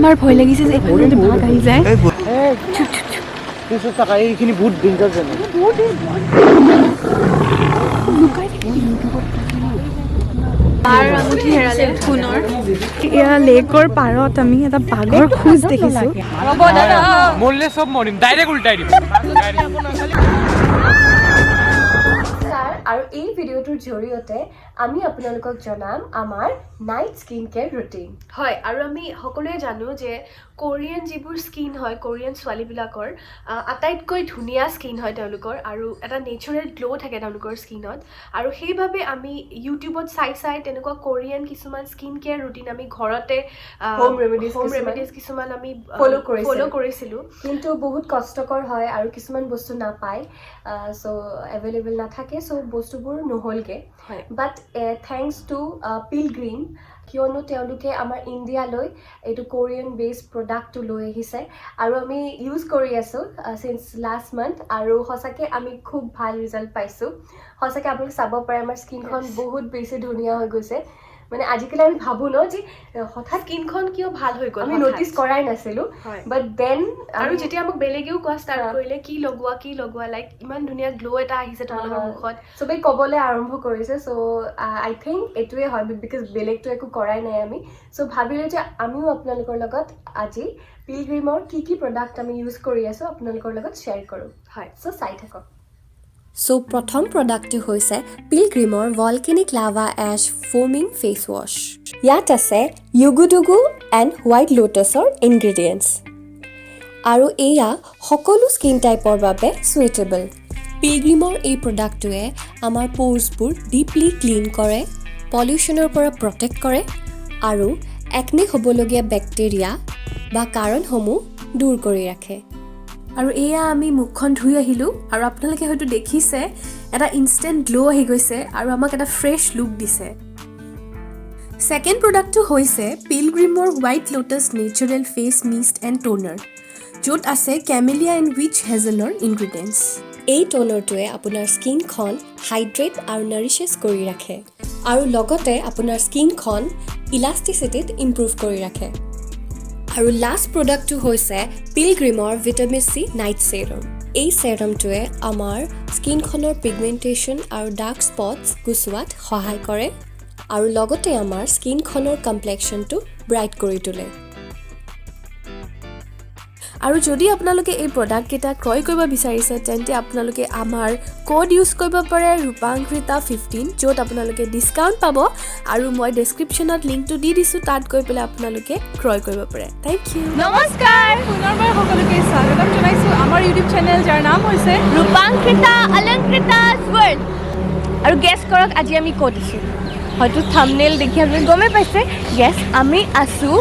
আমাৰ ভয় লাগিছে যে এইফালে যদি বাঘ আহি যায় এইখিনি বহুত ডেঞ্জাৰ জানে এয়া লেকৰ পাৰত আমি এটা বাঘৰ খোজ দেখিছো মৰলে চব মৰিম ডাইৰেক্ট উল্টাই দিম আৰু এই ভিডিঅ'টোৰ জৰিয়তে আমি আপোনালোকক জনাম আমাৰ নাইট স্কিন কেয়াৰ ৰুটিন হয় আৰু আমি সকলোৱে জানো যে কোৰিয়ান যিবোৰ স্কিন হয় কোৰিয়ান ছোৱালীবিলাকৰ আটাইতকৈ ধুনীয়া স্কিন হয় তেওঁলোকৰ আৰু এটা নেচাৰেল গ্ল' থাকে তেওঁলোকৰ স্কিনত আৰু সেইবাবে আমি ইউটিউবত চাই তেনেকুৱা কোৰিয়ান কিছুমান স্কিন কেয়াৰ ৰুটিন আমি ঘৰতে হোম ৰেমেডিজ কিছুমান আমি ফ'ল' কৰিছিলোঁ কিন্তু বহুত কষ্টকৰ হয় আৰু কিছুমান বস্তু নাপায় চ' এভেইলেবল নাথাকে চ' বস্তুবোৰ নহ'লগৈ বাট থেংকছ টু পিলগ্ৰিম কিয়নো তেওঁলোকে আমাৰ ইণ্ডিয়ালৈ এইটো কোৰিয়ান বেছড প্ৰডাক্টটো লৈ আহিছে আৰু আমি ইউজ কৰি আছোঁ চিন্স লাষ্ট মান্থ আৰু সঁচাকৈ আমি খুব ভাল ৰিজাল্ট পাইছোঁ সঁচাকৈ আপোনালোকে চাব পাৰে আমাৰ স্কিনখন বহুত বেছি ধুনীয়া হৈ গৈছে মানে আজিকালি আমি ভাবোঁ ন যে হঠাৎ স্কিনখন কিয় ভাল হৈ গ'ল আমি ন'টিছ কৰাই নাছিলোঁ বাট দেন আৰু যেতিয়া আমাক বেলেগেও কোৱা ষ্টাৰ্ট কৰিলে কি লগোৱা লাইক ইমান ধুনীয়া গ্ল' এটা আহিছে তোমালোকৰ মুখত চবেই ক'বলৈ আৰম্ভ কৰিছে চ' আই থিংক এইটোৱে হয় বিকজ বেলেগটো একো কৰাই নাই আমি চ' ভাবিলোঁ যে আমিও আপোনালোকৰ লগত আজি পিলগ্ৰিমৰ কি প্ৰডাক্ট আমি ইউজ কৰি আছোঁ আপোনালোকৰ লগত শ্বেয়াৰ কৰোঁ হয় চ' চাই থাকক সো প্ৰথম প্ৰডাক্টটো হৈছে পিলগ্ৰিমৰ ভলকেনিক লাভা এছ ফোমিং ফেচ ৱাছ ইয়াত আছে য়ুগুডুগু এণ্ড হোৱাইট লোটাছৰ ইনগ্ৰিডিয়েণ্টছ আৰু এয়া সকলো স্কিন টাইপৰ বাবে সুইটেবল পিলগ্ৰিমৰ এই প্ৰডাক্টটোৱে আমাৰ প'ৰ্ছবোৰ ডিপলি ক্লিন কৰে পলিউশ্যনৰ পৰা প্ৰটেক্ট কৰে আৰু একনি হ'বলগীয়া বেক্টেৰিয়া বা কাৰণসমূহ দূৰ কৰি ৰাখে আৰু এয়া আমি মুখখন ধুই আহিলোঁ আৰু আপোনালোকে হয়তো দেখিছে এটা ইনষ্টেণ্ট গ্ল' আহি গৈছে আৰু আমাক এটা ফ্ৰেছ লুক দিছে ছেকেণ্ড প্ৰডাক্টটো হৈছে পিলগ্ৰিমৰ white lotus natural face mist and toner য'ত আছে কেমেলিয়া এণ্ড উইচ হেজেলৰ ইনগ্ৰিডিয়েণ্টছ এই টোনাৰটোৱে আপোনাৰ স্কিনখন হাইড্ৰেট আৰু নাৰিছেছ কৰি ৰাখে আৰু লগতে আপোনাৰ স্কিনখন ইলাষ্টিচিটিত ইম্প্ৰুভ কৰি ৰাখে আৰু লাষ্ট প্ৰডাক্টটো হৈছে পিলগ্ৰিমৰ ভিটামিন চি নাইট ছেৰাম এই ছেৰামটোৱে আমাৰ স্কিনখনৰ পিগমেণ্টেশ্যন আৰু ডাৰ্ক স্পটছ গুচোৱাত সহায় কৰে আৰু লগতে আমাৰ স্কিনখনৰ কমপ্লেক্সনটো ব্ৰাইট কৰি তোলে আৰু যদি আপোনালোকে এই প্ৰডাক্টকেইটা ক্ৰয় কৰিব বিচাৰিছে তেন্তে আপোনালোকে আমাৰ কোড ইউজ কৰিব পাৰে ৰূপাংকৃতা 15 য'ত আপোনালোকে ডিছকাউণ্ট পাব আৰু মই ডেছক্ৰিপশ্যনত লিংকটো দি দিছোঁ তাত গৈ পেলাই আপোনালোকে ক্ৰয় কৰিব পাৰে থেংক ইউ নমস্কাৰ পুনৰবাৰ সকলোকে স্বাগতম জনাইছোঁ আমাৰ ইউটিউব চেনেল যাৰ নাম হৈছে ৰূপাংকৃতা অলংকৃতাজ ৱৰ্ল্ড আৰু গেছ কৰক আজি আমি ক'ত আছোঁ হয়তো থাম্বনেইল দেখি আপুনি গমেই পাইছে য়েছ আমি আছোঁ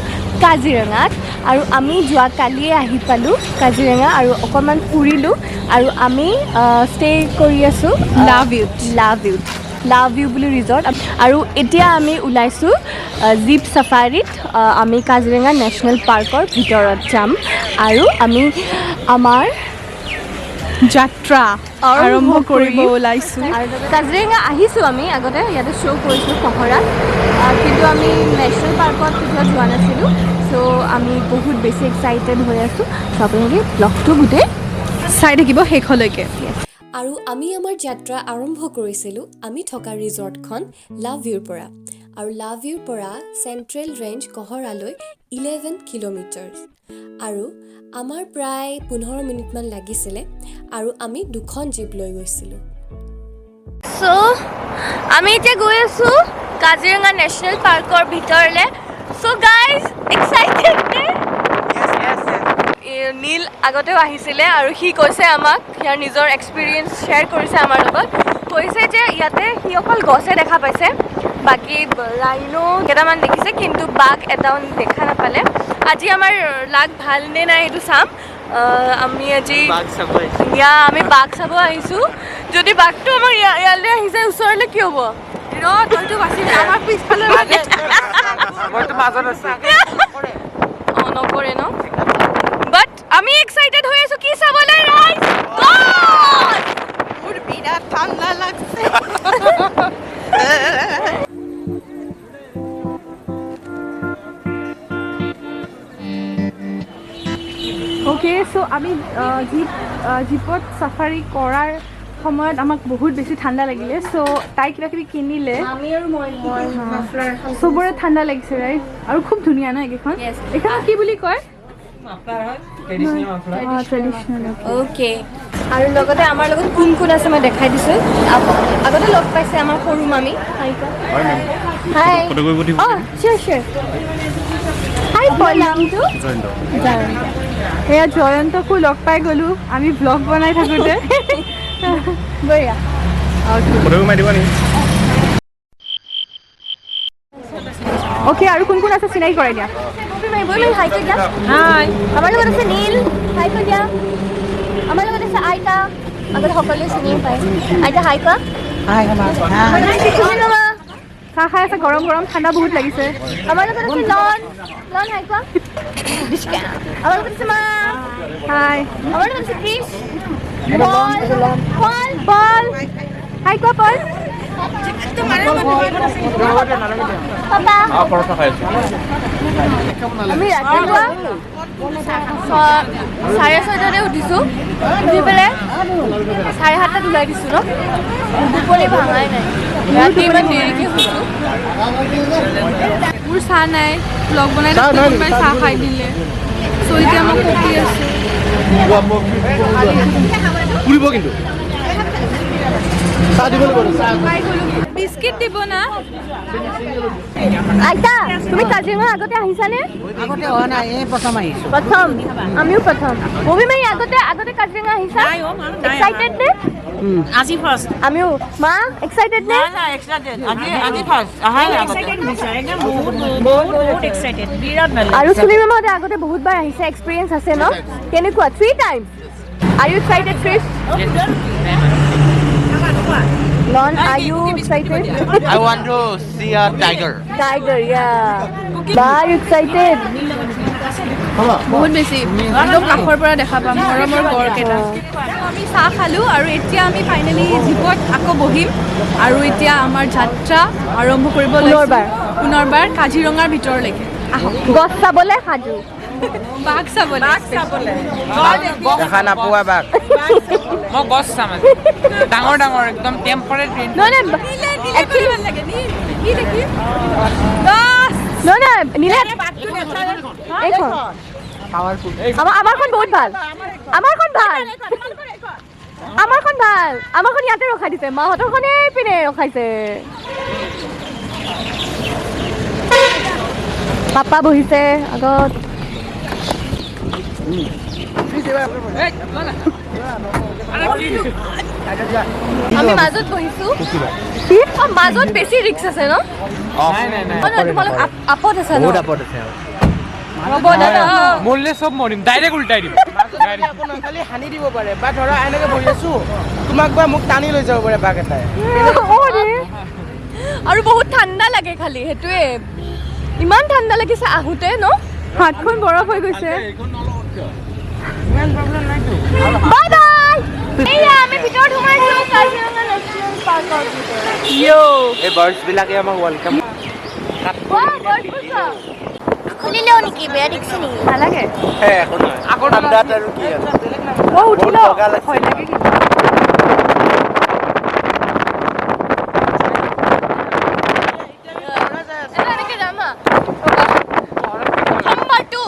কাজিৰঙাত আৰু আমি যোৱাকালিয়ে আহি পালোঁ কাজিৰঙা আৰু অকণমান ফুৰিলোঁ আৰু আমি ষ্টে কৰি আছোঁ লাভ ইউ বুলি ৰিজৰ্ট আৰু এতিয়া আমি ওলাইছোঁ জীপ চাফাৰীত আমি কাজিৰঙা নেশ্যনেল পাৰ্কৰ ভিতৰত যাম আৰু আমি আমাৰ যাত্ৰা আৰম্ভ কৰিব ওলাইছোঁ কাজিৰঙা আহিছোঁ আমি আগতে ইয়াতে শ্ব' কৰিছোঁ পহৰাত কিন্তু আমি নেশ্যনেল পাৰ্কত কেতিয়াও যোৱা নাছিলোঁ চ' আমি বহুত বেছি এক্সাইটেড হৈ আছোঁ চ' আপোনালোকে ব্লগটো গোটেই চাই থাকিব শেষলৈকে আৰু আমি আমাৰ যাত্ৰা আৰম্ভ কৰিছিলোঁ আমি থকা ৰিজৰ্টখন লাভ ইউৰ পৰা আৰু লাভ ইউৰ পৰা চেণ্ট্ৰেল ৰেঞ্জ কহৰালৈ 11 কিলোমিটাৰ আৰু আমাৰ প্ৰায় 15 মিনিটমান লাগিছিলে আৰু আমি 2খন জীপ লৈ গৈছিলোঁ চ' আমি এতিয়া গৈ আছোঁ কাজিৰঙা নেশ্যনেল পাৰ্কৰ ভিতৰলৈ চ' গাইজ এক্সাইটেড নে নীল আগতেও আহিছিলে আৰু সি কৈছে আমাক ইয়াৰ নিজৰ এক্সপিৰিয়েঞ্চ শ্বেয়াৰ কৰিছে আমাৰ লগত কৈছে যে ইয়াতে সি অকল গছে দেখা পাইছে বাকী ৰাইনো কেইটামান দেখিছে কিন্তু বাঘ এটাও দেখা নাপালে আজি আমাৰ লাগ ভাল নে নাই সেইটো চাম আমি আজি আমি বাঘ চাব আহিছোঁ যদি বাঘটো আমাৰ ইয়ালৈ আহি যায় ওচৰলৈ কি হ'ব তইতো বাচিবি আমাৰ পিছফালে নকৰে ন বাট আমি এক্সাইটেড হৈ আছোঁ কি চাবলৈ মোৰ বিৰাট ঠাণ্ডা লাগছে অ'কে চ' আমি জীপত চাফাৰী কৰাৰ সময়ত আমাক বহুত বেছি ঠাণ্ডা লাগিলে চ' তাই কিবা কিবি কিনিলে চবৰে ঠাণ্ডা লাগিছে ৰাইট আৰু খুব ধুনীয়া ন এইকেইখন এইখন কি বুলি কয় ট্ৰেডিশ্যনেল অ'কে আৰু লগতে আমাৰ লগত কোন কোন আছে মই দেখাই দিছোঁ আগতে লগ পাইছে আমাৰ সৰু মামী হাই অঁ চিয়'ৰ চিয়'ৰ হাই নামটো এয়া জয়ন্তকো লগ পাই গ'লোঁ আমি ব্লগ বনাই থাকোঁতে বঢ়িয়া অ'কে আৰু কোন কোন আছে চিনাকি কৰাই দিয়া হাই দিয়া আমাৰ লগত আছে নীল হাই কৈ দিয়া আমাৰ লগত আছে আইতা আগতে সকলোৱে চিনি পায় আইতা হাই কোৱা চাহ খাই আছে গৰম গৰম ঠাণ্ডা বহুত লাগিছে আমাৰ লগত আছে লন হাই কোৱা আমাৰ লগত আছে মা হাই আমাৰ লগত আছে ক্ৰিছ পল হাই কোৱা পল আমি ৰাতিপুৱা 6:30 উঠিছোঁ উঠি পেলাই 7:30 ওলাই দিছোঁ ন টোপনি ভাঙাই নাই ৰাতি ইমান দেৰিকৈ শুইছোঁ মোৰ চাহ নাই ব্লগ বনাই কোনোবাই চাহ খাই দিলে চ' এতিয়া মই কপি আছোঁ ফুৰিব কিন্তু বিস্কিট দিব না আইতা তুমি কাজিৰঙা আগতে আহিছানে আগতে হোৱা নাই এই প্ৰথম আহিছোঁ প্ৰথম আমিও প্ৰথম মুভি মাৰি আগতে কাজিৰঙা আহিছা এক্সাইটেড নে আজি ফাৰ্ষ্ট আমিও মা এক্সাইটেড নে আজি ফাৰ্ষ্ট আহাই বহুত এক্সাইটেড বিৰাট ভাল আৰু চুমি মেমহঁতে আগতে বহুতবাৰ আহিছে এক্সপিৰিয়েঞ্চ আছে ন কেনেকুৱা 3 times Are you excited, Trish? Lon, are you excited? I want to see a tiger. Tiger, yeah. Are you excited? বহুত বেছি একদম কাষৰ পৰা দেখা পাম মৰমৰ গড়কেইটা আমি চাহ খালোঁ আৰু এতিয়া আমি ফাইনেলি জীপত আকৌ বহিম আৰু এতিয়া আমাৰ যাত্ৰা আৰম্ভ কৰিব পুনৰবাৰ কাজিৰঙাৰ ভিতৰলৈকে আহক গছ চাবলৈ সাজু বাঘ চাবলৈ দেখা নাপোৱা বাঘ মই গছ চাম ডাঙৰ ডাঙৰ একদম টেম্পাৰেট আমাৰখন বহুত ভাল আমাৰখন ইয়াতে ৰখাই দিছে মাহঁতৰখনে পিনে ৰখাইছে পাপা বহিছে আগত আমি মাজত বহিছোঁ মাজত বেছি ৰিক্স আছে ন তোমালোক আপত আছে ন মৰিলে চব মৰিম ডাইৰেক্ট উল্টাই দিম খালি সানি দিব পাৰে বা ধৰা এনেকে বহি আছো তোমাক বা মোক টানি লৈ যাব পাৰে বাঘ এটাই আৰু বহুত ঠাণ্ডা লাগে খালি সেইটোৱে ইমান ঠাণ্ডা লাগিছে আহোঁতে ন হাতখন বৰফ হৈ গৈছে বাই বাই এয়া আমি ভিতৰত সোমাইছোঁ কাজিৰঙা নেশ্যনেল পাৰ্কৰ ভিতৰত এই বাৰ্ডছ বিলাকে আমাক ৱেলকাম খুলিলেও নেকি বেয়া দেখিছে নেকি নালাগে ঠাণ্ডাত আৰু কি আছে মই উঠিলো ভয় লাগে কিন্তু এনেকে যাম হা প্ৰথমবাৰটো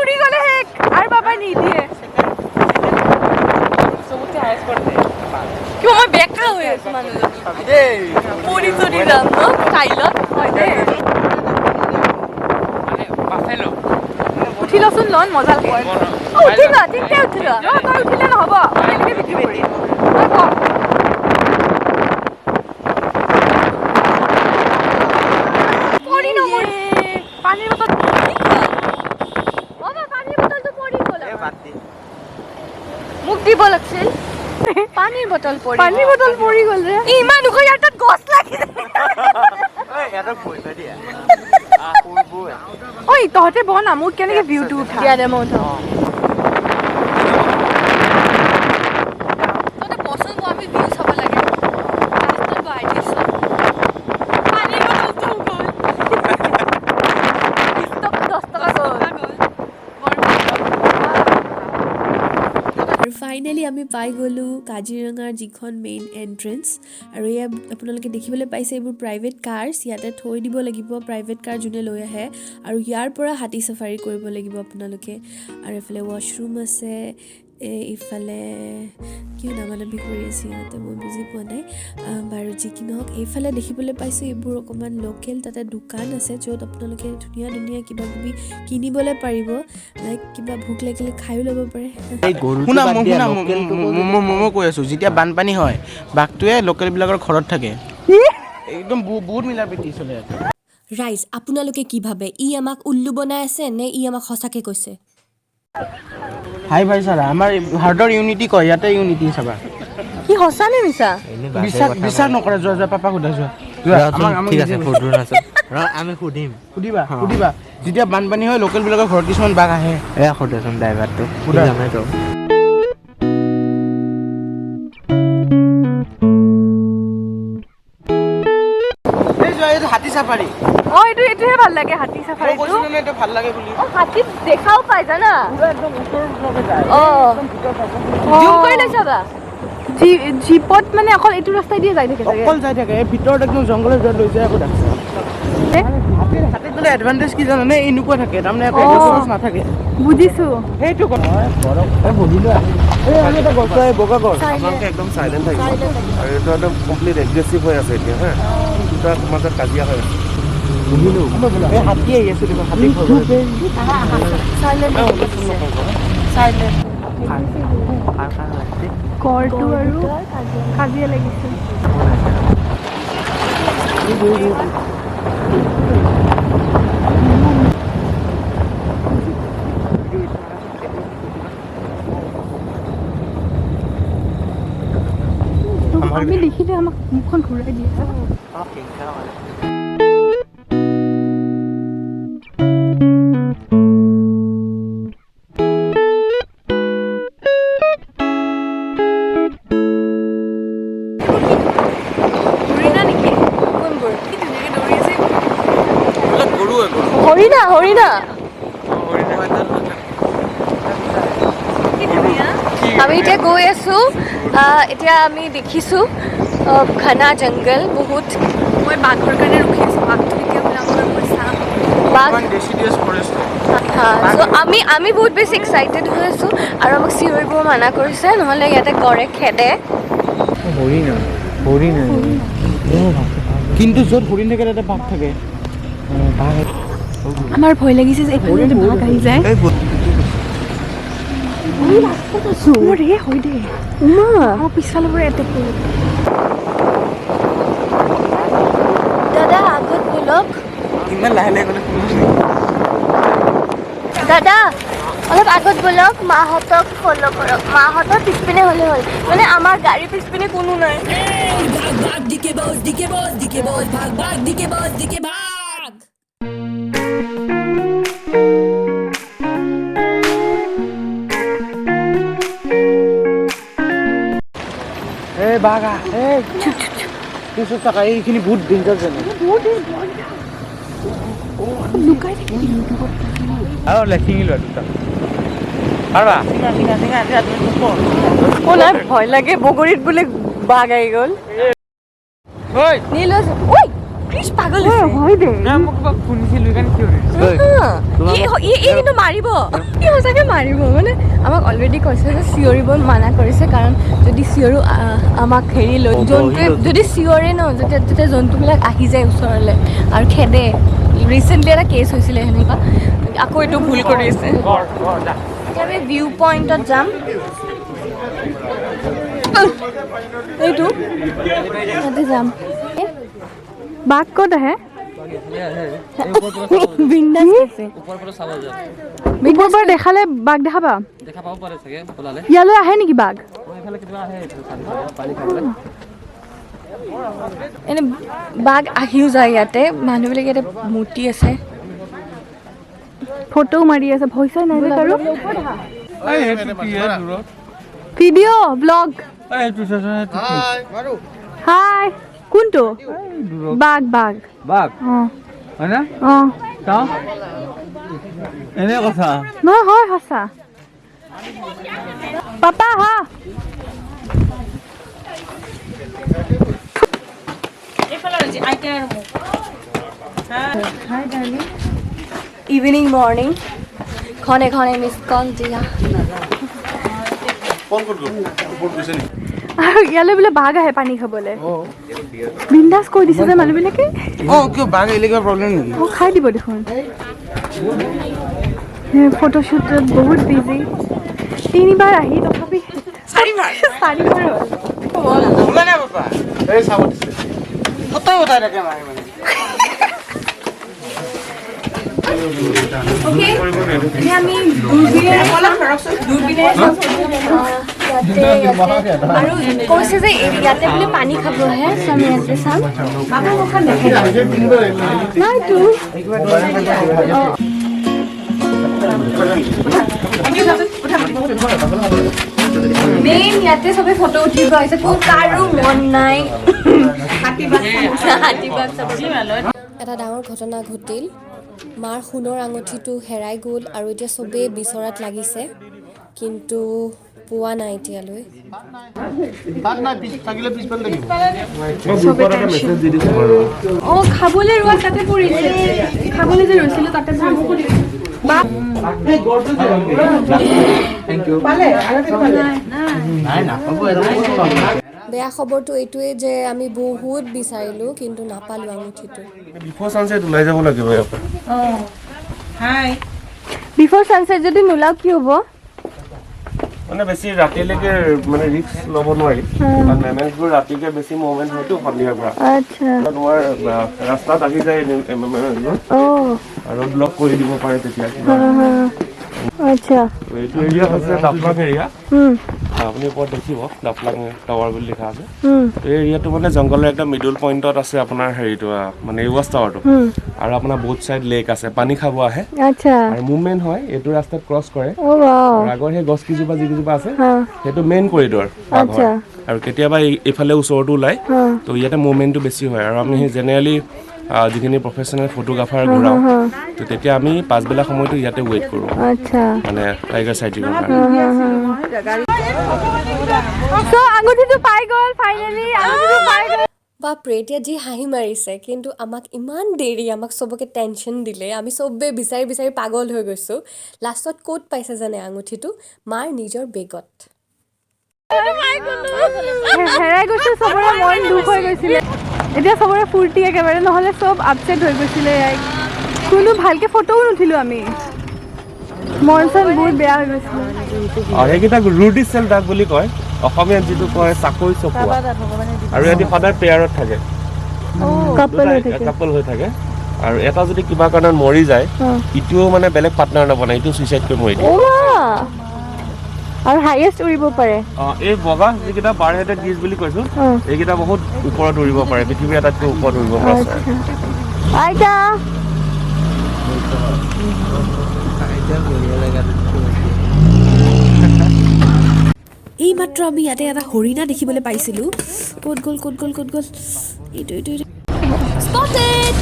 উৰি গ'লে শেষ আৰু বাবা নিদিয়ে কিয় মই বেকা হৈ আছো মানুহজন পৰি চৰি যাম ন ষ্টাইলত হয় দেই উঠি লচোন লন মজা লাগে উঠি লোৱা তিনিটাই উঠি লোৱা তই উঠিলে নহ'ব এনেকৈ বিক্ৰী কৰি পৰি নগ'ল পানীৰ বটল পানীৰ বটলটো পৰি গ'ল মোক দিব লাগিছিল পানীৰ বটল পৰি গ'ল ৰে ইমান ওখ ইয়াৰ তাত গছ লাগিছে ঐ তহঁতে বনা মোক কেনেকৈ ভিউটো উঠা দিয়া দে মই উঠাওঁ তহঁতে বচোন আমি ভিউ চাব লাগে লাষ্টত বহাই দিছোঁ পানীৰ বটলটো গ'ল আমি পাই গ'লোঁ কাজিৰঙাৰ যিখন মেইন এণ্ট্ৰেঞ্চ আৰু এয়া আপোনালোকে দেখিবলৈ পাইছে এইবোৰ প্ৰাইভেট কাৰ্ছ ইয়াতে থৈ দিব লাগিব প্ৰাইভেট কাৰ যোনে লৈ আহে আৰু ইয়াৰ পৰা হাতী চাফাৰী কৰিব লাগিব আপোনালোকে আৰু এইফালে ৱাছৰুম আছে এইফালে কিয় নামানবি কৰি আছে সিহঁতে মই বুজি পোৱা নাই বাৰু যি কি নহওক এইফালে দেখিবলৈ পাইছোঁ এইবোৰ অকণমান লোকেল তাতে দোকান আছে য'ত আপোনালোকে ধুনীয়া ধুনীয়া কিবা কিবি কিনিবলৈ পাৰিব লাইক কিবা ভোক লাগিলে খায়ো ল'ব পাৰে মই কৈ আছোঁ যেতিয়া বানপানী হয় বাঘটোৱে লোকেলবিলাকৰ ঘৰত থাকে একদম বহুত মিলা প্ৰীতি চলে ইয়াতে ৰাইজ আপোনালোকে কি ভাবে ই আমাক উল্লু বনাই আছে নে ই আমাক সঁচাকৈ কৈছে হাই ভাই চাৰা আমাৰ ভাৰতৰ ইউনিটি কয় ইয়াতে ইউনিটি চাবা কি সঁচা নে মিছা বিশ্বাস নকৰা যোৱা পাপা সোধা যোৱা ঠিক আছে আমি সুধিম সুধিবা যেতিয়া বানপানী হয় লোকেলবিলাকৰ ঘৰত কিছুমান বাঘ আহে এয়া সোধাচোন ড্ৰাইভাৰটো হাতী চাফাৰী এইটোহে ভাল লাগে হাতী চাফাৰীটো ভাল লাগে বুলি হাতী দেখাও পাই জানা জুম কৰি লৈ চাবা জীপত মানে অকল এইটো ৰাস্তাই দিয়ে যাই থাকে অকল যাই থাকে এই ভিতৰত একদম জংঘলত যোৱা লৈ যায় আকৌ হাতীত বোলে এডভান্টেজ কি জানানে এনেকুৱা থাকে তাৰমানে একো এক্সপ'জ নাথাকে বুজিছো সেইটো কথা বগা গছ আপোনালোকে একদম চাইলেণ্ট থাকিব আৰু এইটো একদম কমপ্লিট এগ্ৰেছিভ হৈ আছে এতিয়া হা দুটা মাজত কাজিয়া হৈ আছে হাতী আহি আছে হাতী কৰটো আৰু কাজিয়া লাগিছে আমি দেখিলে আমাক মুখখন ঘূৰাই দিয়ে হৰিণা আমি এতিয়া গৈ আছো এতিয়া আমি দেখিছোঁ ঘনা জংগল বহুত মই বাঘৰ কাৰণে ৰখি আছোঁ বাঘটো কেতিয়া বোলে আপোনাৰ মই চাম আমি বহুত বেছি এক্সাইটেড হৈ আছোঁ আৰু আমাক চিঞৰিব মানা কৰিছে নহ'লে ইয়াতে গড়ে খেদে কিন্তু য'ত হৰিণ থাকে তাতে বাঘ থাকে আমাৰ ভয় লাগিছে যে এইফালে যদি বাঘ আহি যায় হয় দে পিছফালৰ পৰা এটেক কৰিব দাদা আগত বলক ইমান লাহে লাহে গ'লে দাদা অলপ আগত বলক মাহঁতক ফ'ল' কৰক মাহঁতৰ পিছপিনে হ'লে হ'ল মানে আমাৰ গাড়ীৰ পিছপিনে কোনো নাই বাঘা এইখিনি বহুত ডেঞ্জাৰ জানে লুকাই থাকে আৰু লেখিঙি লোৱা দুটা পাৰবা নাই ভয় লাগে বগৰীত বোলে বাঘ আহি গ'ল নীল পাগল হয় দে মোক কিবা শুনিছিলোঁ কিন্তু মাৰিব ই সঁচাকৈ মাৰিব মানে আমাক অলৰেডি কৈছে যে চিঞৰিব মানা কৰিছে কাৰণ যদি চিঞৰো আমাক হেৰি লৈ জন্তুৱে যদি চিঞৰে ন তেতিয়া জন্তুবিলাক আহি যায় ওচৰলৈ আৰু খেদে ৰিচেণ্টলি এটা কেছ হৈছিলে সেনেকুৱা আকৌ এইটো ভুল কৰিছে এতিয়া আমি ভিউ পইণ্টত যাম এইটো তাতে যাম বাঘ ক'ত আহে বিন্দাছ আছে ওপৰৰ পৰা দেখালে বাঘ দেখা পাম ইয়ালৈ আহে নেকি বাঘ এনে বাঘ আহিও যায় ইয়াতে মানুহবিলাক ইয়াতে মূৰ্তি আছে ফটো মাৰি আছে ভয় চাই নাই কাৰো ভিডিঅ' ব্লগ হাই কোনটো বাঘ বাঘ বাঘ অঁ হয় না অঁ চাওঁ এনে কথা নহয় হয় সঁচা পাপা হা ইভিনিং মৰ্ণিং খনে খনে মিছ কল দিয়া আৰু ইয়ালৈ বোলে বাঘ আহে পানী খাবলৈ বিন্দাছ কৈ দিছে যে মানুহবিলাকে কিয় বাঘ আহিলে কিবা প্ৰব্লেম নেকি মোক খাই দিব দেখোন ফটোশ্বুটত বহুত বিজি 3বাৰ আহি তথাপি 4বাৰ হ'ল আমি আৰু কৈছে যে ইয়াতে বোলে পানী খাবহে আমি ইয়াতে চাম নাইতো মেইন ইয়াতে চবে ফটো উঠিব আহিছে কাৰো মন নাই এটা ডাঙৰ ঘটনা ঘটিল মাৰ সোণৰ আঙুঠিটো হেৰাই গ'ল আৰু এতিয়া চবেই বিচৰাত লাগিছে কিন্তু পোৱা নাই এতিয়ালৈ খাবলৈ ৰোৱা তাতে পৰিছে খাবলৈ যে ৰৈছিলো তাতে বেয়া খবৰটো এইটোৱে যে আমি বহুত বিচাৰিলোঁ কিন্তু নাপালোঁ আঙুঠিটো বিফৰ সানসেট ওলাই যাব লাগিব ইয়াৰ পৰা বিফৰ সানসেট যদি নোলাও কি হ'ব মানে বেছি ৰাতিলৈকে মানে ৰিস্ক ল'ব নোৱাৰি কাৰণ মেমেজবোৰ ৰাতিকে বেছি মুভমেণ্ট হয়তো সন্ধিয়াৰ পৰা আচ্ছা তোমাৰ ৰাস্তাত আহি যায় আৰু ব্লক কৰি দিব পাৰে তেতিয়া আচ্ছা এইটো এৰিয়া হৈছে ডাফলাং এৰিয়া আপুনি ওপৰত দেখিব ডাফলাং টাৱাৰ বুলি লিখা আছে এই এৰিয়াটো মানে জংঘলৰ একদম মিডল পইণ্টত আছে আপোনাৰ হেৰিটো মানে ৱাচ টাৱাৰটো আৰু আপোনাৰ বহুত চাইড লেক আছে পানী খাব আহে আচ্ছা আৰু মুভমেণ্ট হয় এইটো ৰাস্তাত ক্ৰছ কৰে আগৰ সেই গছ কেইজোপা যিকেইজোপা আছে সেইটো মেইন কৰিডৰ আৰু কেতিয়াবা এইফালে ওচৰতো ওলায় তো ইয়াতে মুভমেণ্টটো বেছি হয় আৰু আমি সেই জেনেৰেলি যিখিনি প্ৰফেচনেল ফটোগ্ৰাফাৰ ঘূৰাওঁ তো তেতিয়া আমি পাছবেলা সময়টো ইয়াতে ৱেইট কৰোঁ মানে টাইগাৰ চাইটিঙৰ বাপৰে এতিয়া যি হাঁহি মাৰিছে কিন্তু আমাক ইমান দেৰি আমাক চবকে টেনশ্যন দিলে আমি চবেই বিচাৰি বিচাৰি পাগল হৈ গৈছোঁ লাষ্টত ক'ত পাইছে জানে আঙুঠিটো মাৰ নিজৰ বেগত হেৰাই গৈছে চবৰে মন দুখ হৈ গৈছিলে এতিয়া চবৰে ফূৰ্তি একেবাৰে নহ'লে চব আপছেট হৈ গৈছিলে কোনো ভালকৈ ফটোও নুঠিলোঁ আমি মন চন বহুত বেয়া হৈ গৈছিলে সেইকেইটাক ৰুডি চেল ডাক বুলি কয় অসমীয়াত যিটো কয় চাকৰি চপোৱা আৰু ইহঁতি সদায় পেয়াৰত থাকে কাপল হৈ থাকে আৰু এটা যদি কিবা কাৰণত মৰি যায় ইটোও মানে বেলেগ পাৰ্টনাৰ নবনায় ইটো ছুইচাইড কৰি মৰি দিয়ে আৰু হাইয়েষ্ট উৰিব পাৰে এই বগা যিকেইটা বাৰ হেডেড গিজ বুলি কৈছো এইকেইটা বহুত ওপৰত উৰিব পাৰে পৃথিৱীৰ আটাইতকৈ ওপৰত উৰিব পাৰে আইতা এই মাত্ৰ আমি ইয়াতে এটা হৰিণা দেখিবলৈ পাইছিলোঁ ক'ত গ'ল এইটো স্পটেড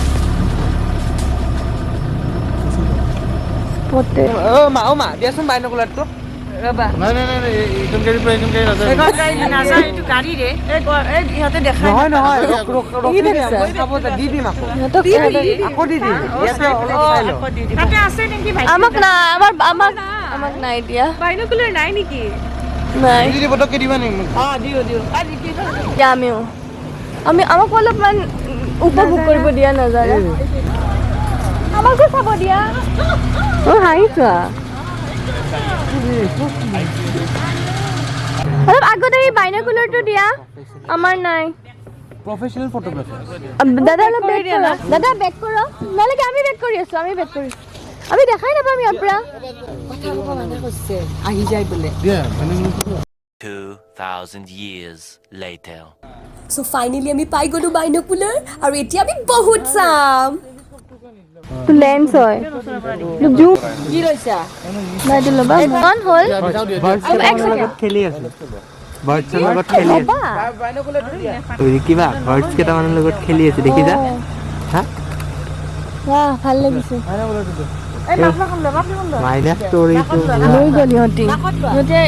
মা দিয়াচোন বাইনকুলাৰটো ৰবা নাই এইখন গাড়ীৰ পৰা এইখন গাড়ী নাযায় এইটো গাড়ী ৰে ইহঁতে দেখা নহয় দি দিম আকৌ দি দিম তাতে আছে নেকি আমাক নাই আমাক নাই দিয়া বাইনকুলাৰ নাই নেকি নাই পটককৈ দিবা নেকি আমিও আমাক অলপমান উপভোগ কৰিব দিয়া নাযায় আমাকো চাব দিয়া হাঁহিছোৱা অলপ আগতে এই বাইনকুলাৰটো দিয়া আমাৰ নাই প্ৰফেচনেল ফটোগ্ৰাফাৰ দাদা অলপ বেক দিয়া না দাদা বেক কৰক নহ'লে আমি বেক কৰি আছোঁ আমি দেখাই নাপাম ইয়াৰ পৰা আহি যায় বোলে 2000 years later চ' ফাইনেলি আমি পাই গ'লোঁ বাইনকুলাৰ আৰু এতিয়া আমি বহুত চাম লেন্স হয় কি লৈছা বাইদেউ ল'বা অন হ'ল খেলি আছে বাৰ্ডছৰ লগত খেলি আছে কিবা বাৰ্ডছ কেইটামানৰ লগত খেলি আছে দেখিছা ভাল লাগিছে মাইনাছ ষ্টৰিটো লৈ গ'ল সিহঁতে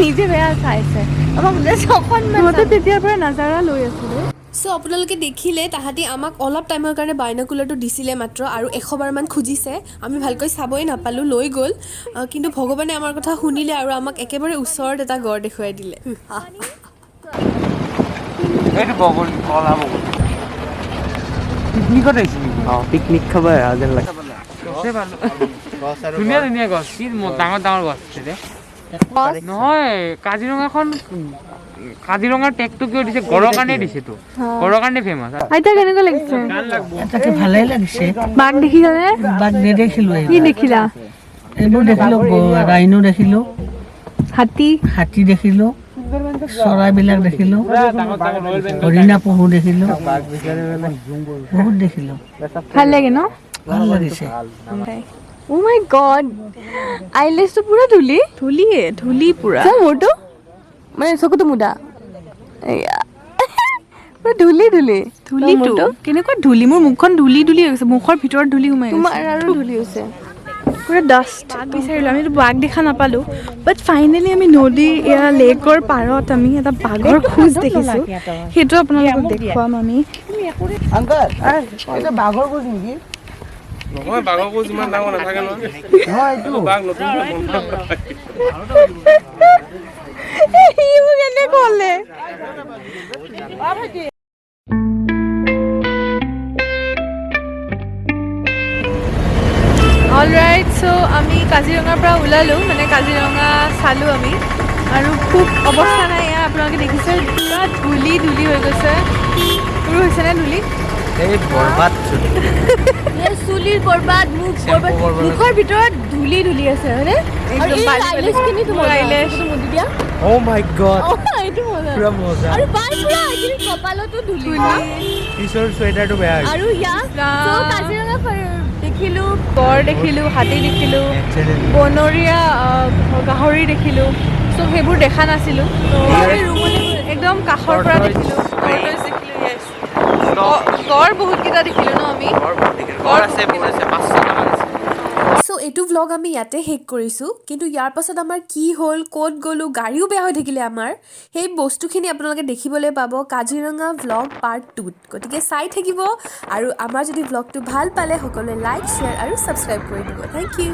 নিজে বেয়া চাইছে আমাক অকণমান তেতিয়াৰ পৰা নাজাৰা লৈ আছিলে চ' আপোনালোকে দেখিলে তাহাঁতি আমাক অলপ টাইমৰ কাৰণে বাইনকুলাৰটো দিছিলে মাত্ৰ আৰু 100 বাৰমান খুজিছে আমি ভালকৈ চাবই নাপালোঁ লৈ গ'ল কিন্তু ভগৱানে আমাৰ কথা শুনিলে আৰু আমাক একেবাৰে ওচৰত এটা গড় দেখুৱাই দিলে এইটো বগল কলা বগল পিকনিকত আহিছিলি পিকনিক খাব যেন লাগে ধুনীয়া ধুনীয়া গছ কি ডাঙৰ ডাঙৰ গছ আছে নহয় কাজিৰঙাৰ টেগটো কিয় দিছে গড়ৰ কাৰণে দিছেতো গড়ৰ কাৰণে ফেমাছ আইতা কেনেকুৱা লাগিছে এটাকে ভালেই লাগিছে বাঘ দেখিলানে বাঘ নেদেখিলোঁ কি দেখিলা এইবোৰ দেখিলোঁ ৰাইনো দেখিলোঁ হাতী দেখিলোঁ চৰাইবিলাক দেখিলোঁ হৰিণা পহু দেখিলোঁ বহুত দেখিলোঁ ভাল লাগে ন ভাল লাগিছে ও মাই গড আইলেছটো পুৰা ধূলি পুৰা মোৰটো মানে চকুটো মুদা পুৰা ধূলিটো কেনেকুৱা ধূলি মোৰ মুখখন ধূলি হৈ গৈছে মুখৰ ভিতৰত ধূলি সোমাই গৈছে তোমাৰ আৰু ধূলি হৈছে পুৰা ডাষ্ট বিচাৰিলোঁ আমিতো বাঘ দেখা নাপালোঁ বাট ফাইনেলি আমি নদীৰ এয়া লেকৰ পাৰত আমি এটা বাঘৰ খোজ দেখিছোঁ সেইটো আপোনালোকক দেখুৱাম আমি বাঘৰ গোজ নেকি নহয় বাঘৰ গোজ ইমান ডাঙৰ নাথাকে নহয় বাঘ নতুন কেনে ক'লে অলৰাইট চ' আমি কাজিৰঙাৰ পৰা ওলালোঁ মানে কাজিৰঙা চালোঁ আমি আৰু খুব অৱস্থা নাই এয়া আপোনালোকে দেখিছে পুৰা ধূলি হৈ গৈছে সৰু হৈছেনে ধূলি এই বৰবাদ চুলিৰ বৰবাদ মুখৰ ভিতৰত ধূলি আছে হয়নে Oh my god পুৰা মজা আৰু কপালতো ধূলি পিছৰ চুৱেটাৰটো বেয়া হৈছে আৰু কাজিৰঙা দেখিলোঁ গড় দেখিলোঁ হাতী দেখিলোঁ বনৰীয়া গাহৰি দেখিলোঁ চ' সেইবোৰ দেখা নাছিলোঁ একদম কাষৰ পৰা দেখিলোঁ গড় বহুতকেইটা দেখিলোঁ ন আমি চ' এইটো ভ্লগ আমি ইয়াতে শেষ কৰিছোঁ কিন্তু ইয়াৰ পাছত আমাৰ কি হ'ল ক'ত গ'লোঁ গাড়ীও বেয়া হৈ থাকিলে আমাৰ সেই বস্তুখিনি আপোনালোকে দেখিবলৈ পাব কাজিৰঙা ভ্লগ পাৰ্ট 2ত গতিকে চাই থাকিব আৰু আমাৰ যদি ভ্লগটো ভাল পালে সকলোৱে লাইক শ্বেয়াৰ আৰু ছাবস্ক্ৰাইব কৰি দিব থেংক ইউ